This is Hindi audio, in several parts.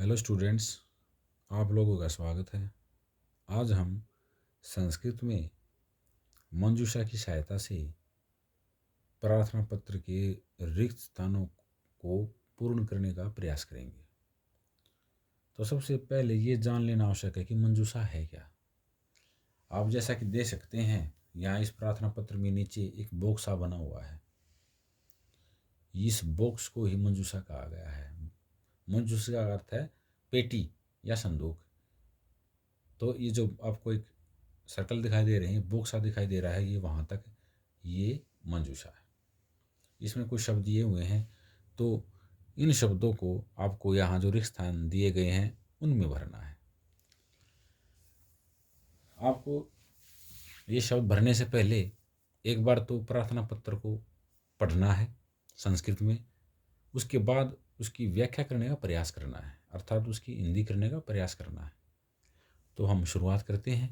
हेलो स्टूडेंट्स, आप लोगों का स्वागत है। आज हम संस्कृत में मंजूषा की सहायता से प्रार्थना पत्र के रिक्त स्थानों को पूर्ण करने का प्रयास करेंगे। तो सबसे पहले ये जान लेना आवश्यक है कि मंजूषा है क्या। आप जैसा कि देख सकते हैं, यहाँ इस प्रार्थना पत्र में नीचे एक बॉक्स सा बना हुआ है। इस बॉक्स को ही मंजूषा कहा गया है। मंजूषा का अर्थ है पेटी या संदूक। तो ये जो आपको एक सर्कल दिखाई दे रहे हैं, बॉक्स सा दिखाई दे रहा है, ये वहाँ तक ये मंजूषा है। इसमें कुछ शब्द दिए हुए हैं, तो इन शब्दों को आपको यहाँ जो रिक्त स्थान दिए गए हैं उनमें भरना है। आपको ये शब्द भरने से पहले एक बार तो प्रार्थना पत्र को पढ़ना है संस्कृत में, उसके बाद उसकी व्याख्या करने का प्रयास करना है, अर्थात उसकी हिंदी करने का प्रयास करना है। तो हम शुरुआत करते हैं।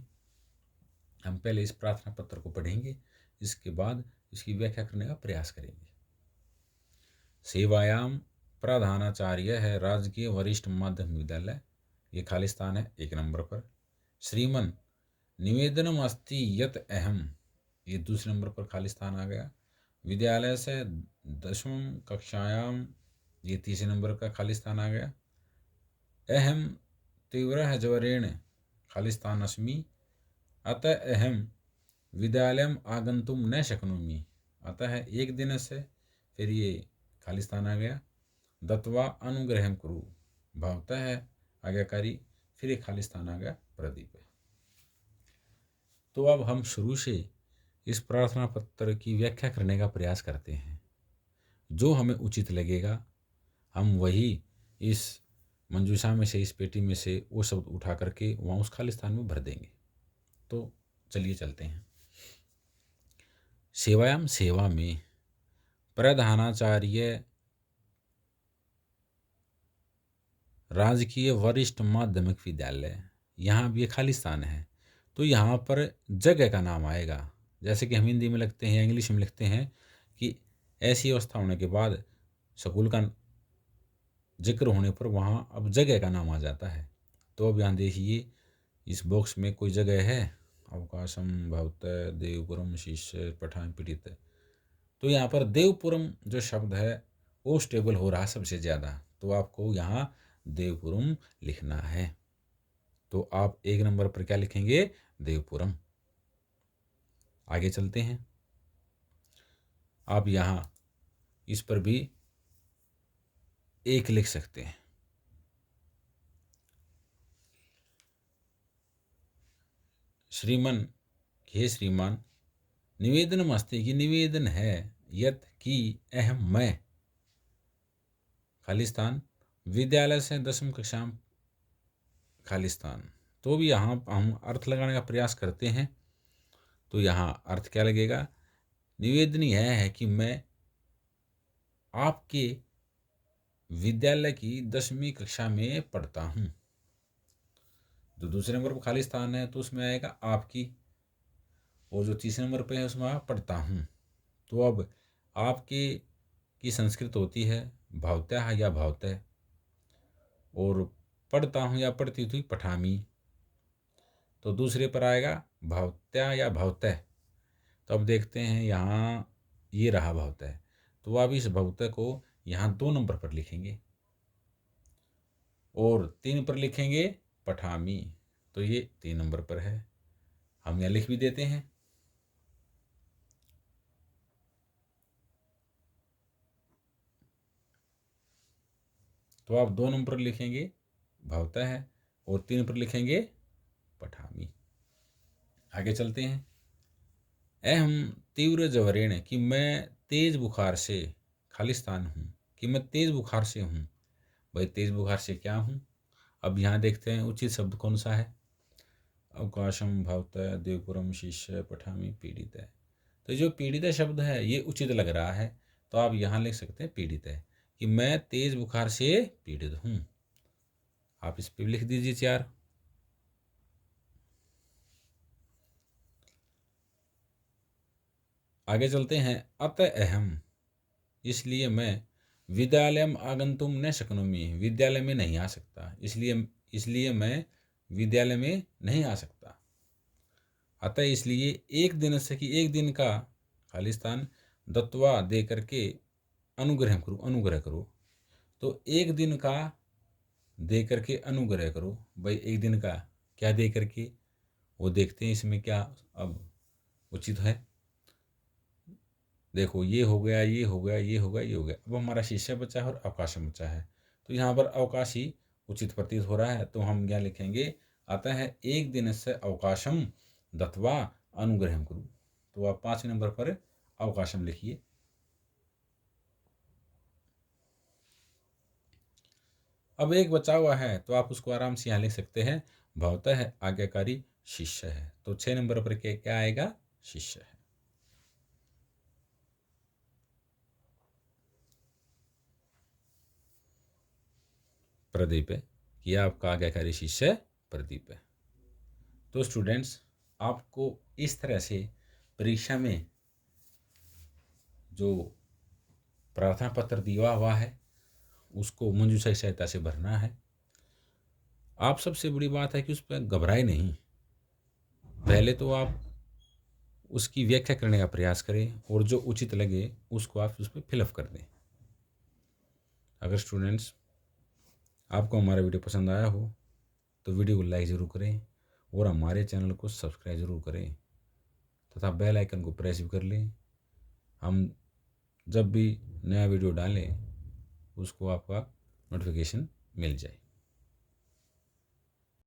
हम पहले इस प्रार्थना पत्र को पढ़ेंगे, इसके बाद इसकी व्याख्या करने का प्रयास करेंगे। सेवायाम प्रधानाचार्य है राजकीय वरिष्ठ माध्यमिक विद्यालय, ये खाली स्थान है 1 नंबर पर। श्रीमन निवेदनम अस्ति यत अहम, ये 2 नंबर पर खाली स्थान आ गया। विद्यालय से 10वीं कक्षायाम, ये 3 नंबर का खाली स्थान आ गया। अहम तीव्र ज्वरेण, खाली स्थान अस्मि, अतः अहम विद्यालयम आगंतुम न शक्नोमि, अतः एक दिन से, फिर ये खाली स्थान आ गया। दत्वा अनुग्रहम कुरु, भावता है आज्ञाकारी, फिर एक खाली स्थान आ गया प्रदीप। तो अब हम शुरू से इस प्रार्थना पत्र की व्याख्या करने का प्रयास करते हैं। जो हमें उचित लगेगा हम वही इस मंजूषा में से, इस पेटी में से वो शब्द उठा करके वहाँ उस खाली स्थान में भर देंगे। तो चलिए चलते हैं। सेवायाम, सेवा में, प्रधानाचार्य राजकीय वरिष्ठ माध्यमिक विद्यालय, यहाँ भी ये खाली स्थान है। तो यहाँ पर जगह का नाम आएगा, जैसे कि हम हिंदी में लिखते हैं या इंग्लिश में लिखते हैं कि ऐसी अवस्था होने के बाद स्कूल का जिक्र होने पर वहाँ अब जगह का नाम आ जाता है। तो अब यहाँ देखिए इस बॉक्स में कोई जगह है, अवकाशम भवतः देवपुरम शिष्य पठान पीड़ित। तो यहाँ पर देवपुरम जो शब्द है वो स्टेबल हो रहा सबसे ज़्यादा, तो आपको यहाँ देवपुरम लिखना है। तो आप 1 नंबर पर क्या लिखेंगे? देवपुरम। आगे चलते हैं। आप यहाँ इस पर भी 1 लिख सकते हैं। श्रीमन, हे श्रीमान, निवेदन मस्ते की निवेदन है, यत की अहम मैं, खाली स्थान, विद्यालय से 10वीं कक्षा, खाली स्थान। तो भी यहाँ हम अर्थ लगाने का प्रयास करते हैं। तो यहाँ अर्थ क्या लगेगा? निवेदनी है कि मैं आपके विद्यालय की 10वीं कक्षा में पढ़ता हूँ। जो 2 नंबर पर खाली स्थान है तो उसमें आएगा आपकी, और जो 3 नंबर पे है उसमें आप पढ़ता हूँ। तो अब आपके की संस्कृत होती है भावतः या भावतः, और पढ़ता हूँ या पढ़ती थी पठामी। तो दूसरे पर आएगा भावत्या या भावतः। तो अब देखते हैं यहाँ ये रहा भावतः, तो आप इस भावतः को यहाँ 2 नंबर पर लिखेंगे और 3 पर लिखेंगे पठामी। तो ये 3 नंबर पर है, हम यहाँ लिख भी देते हैं। तो आप 2 नंबर पर लिखेंगे भावता है और 3 पर लिखेंगे पठामी। आगे चलते हैं। अहम तीव्र ज्वरेण, कि मैं तेज बुखार से, खाली स्थान हूँ, कि मैं तेज बुखार से हूँ। भाई तेज बुखार से क्या हूँ? अब यहाँ देखते हैं उचित शब्द कौन सा है। अवकाशम भावता देवपुरम शिष्य पठामी पीड़ित है। तो जो पीड़ित शब्द है ये उचित लग रहा है, तो आप यहाँ लिख सकते हैं पीड़ित है, कि मैं तेज बुखार से पीड़ित हूँ। आप इस पे लिख दीजिए 4। आगे चलते हैं। अतः अहम, इसलिए मैं विद्यालयम आगंतुम न शक्नोमि, विद्यालय में नहीं आ सकता, इसलिए मैं विद्यालय में नहीं आ सकता। अतः इसलिए एक दिन से कि एक दिन का खालिस्तान दत्वा दे करके अनुग्रह करो। तो एक दिन का दे करके अनुग्रह करो। भाई एक दिन का क्या दे करके, वो देखते हैं इसमें क्या अब उचित है। देखो ये हो गया, ये हो गया, ये हो गया, ये हो गया। अब हमारा शिष्य बचा है और अवकाशम बचा है, तो यहाँ पर अवकाशी उचित प्रतीत हो रहा है, तो हम क्या लिखेंगे, आता है एक दिन से अवकाशम दत्वा अनुग्रह करूँ। तो आप 5 नंबर पर अवकाशम लिखिए। अब एक बचा हुआ है तो आप उसको आराम से यहाँ लिख सकते हैं, भवतः है आज्ञाकारी शिष्य है। तो 6 नंबर पर क्या आएगा, शिष्य है। प्रदीप है, यह आपका आज्ञाकारी शिष्य प्रदीप है। तो स्टूडेंट्स, आपको इस तरह से परीक्षा में जो प्रार्थना पत्र दिया हुआ है उसको मंजूषा की सहायता से भरना है। आप सबसे बड़ी बात है कि उस पर घबराए नहीं। पहले तो आप उसकी व्याख्या करने का प्रयास करें और जो उचित लगे उसको आप उस पर फिलअप कर दें। अगर स्टूडेंट्स आपको हमारा वीडियो पसंद आया हो तो वीडियो को लाइक ज़रूर करें और हमारे चैनल को सब्सक्राइब ज़रूर करें तथा बेल आइकन को प्रेस भी कर लें। हम जब भी नया वीडियो डालें उसको आपका नोटिफिकेशन मिल जाए।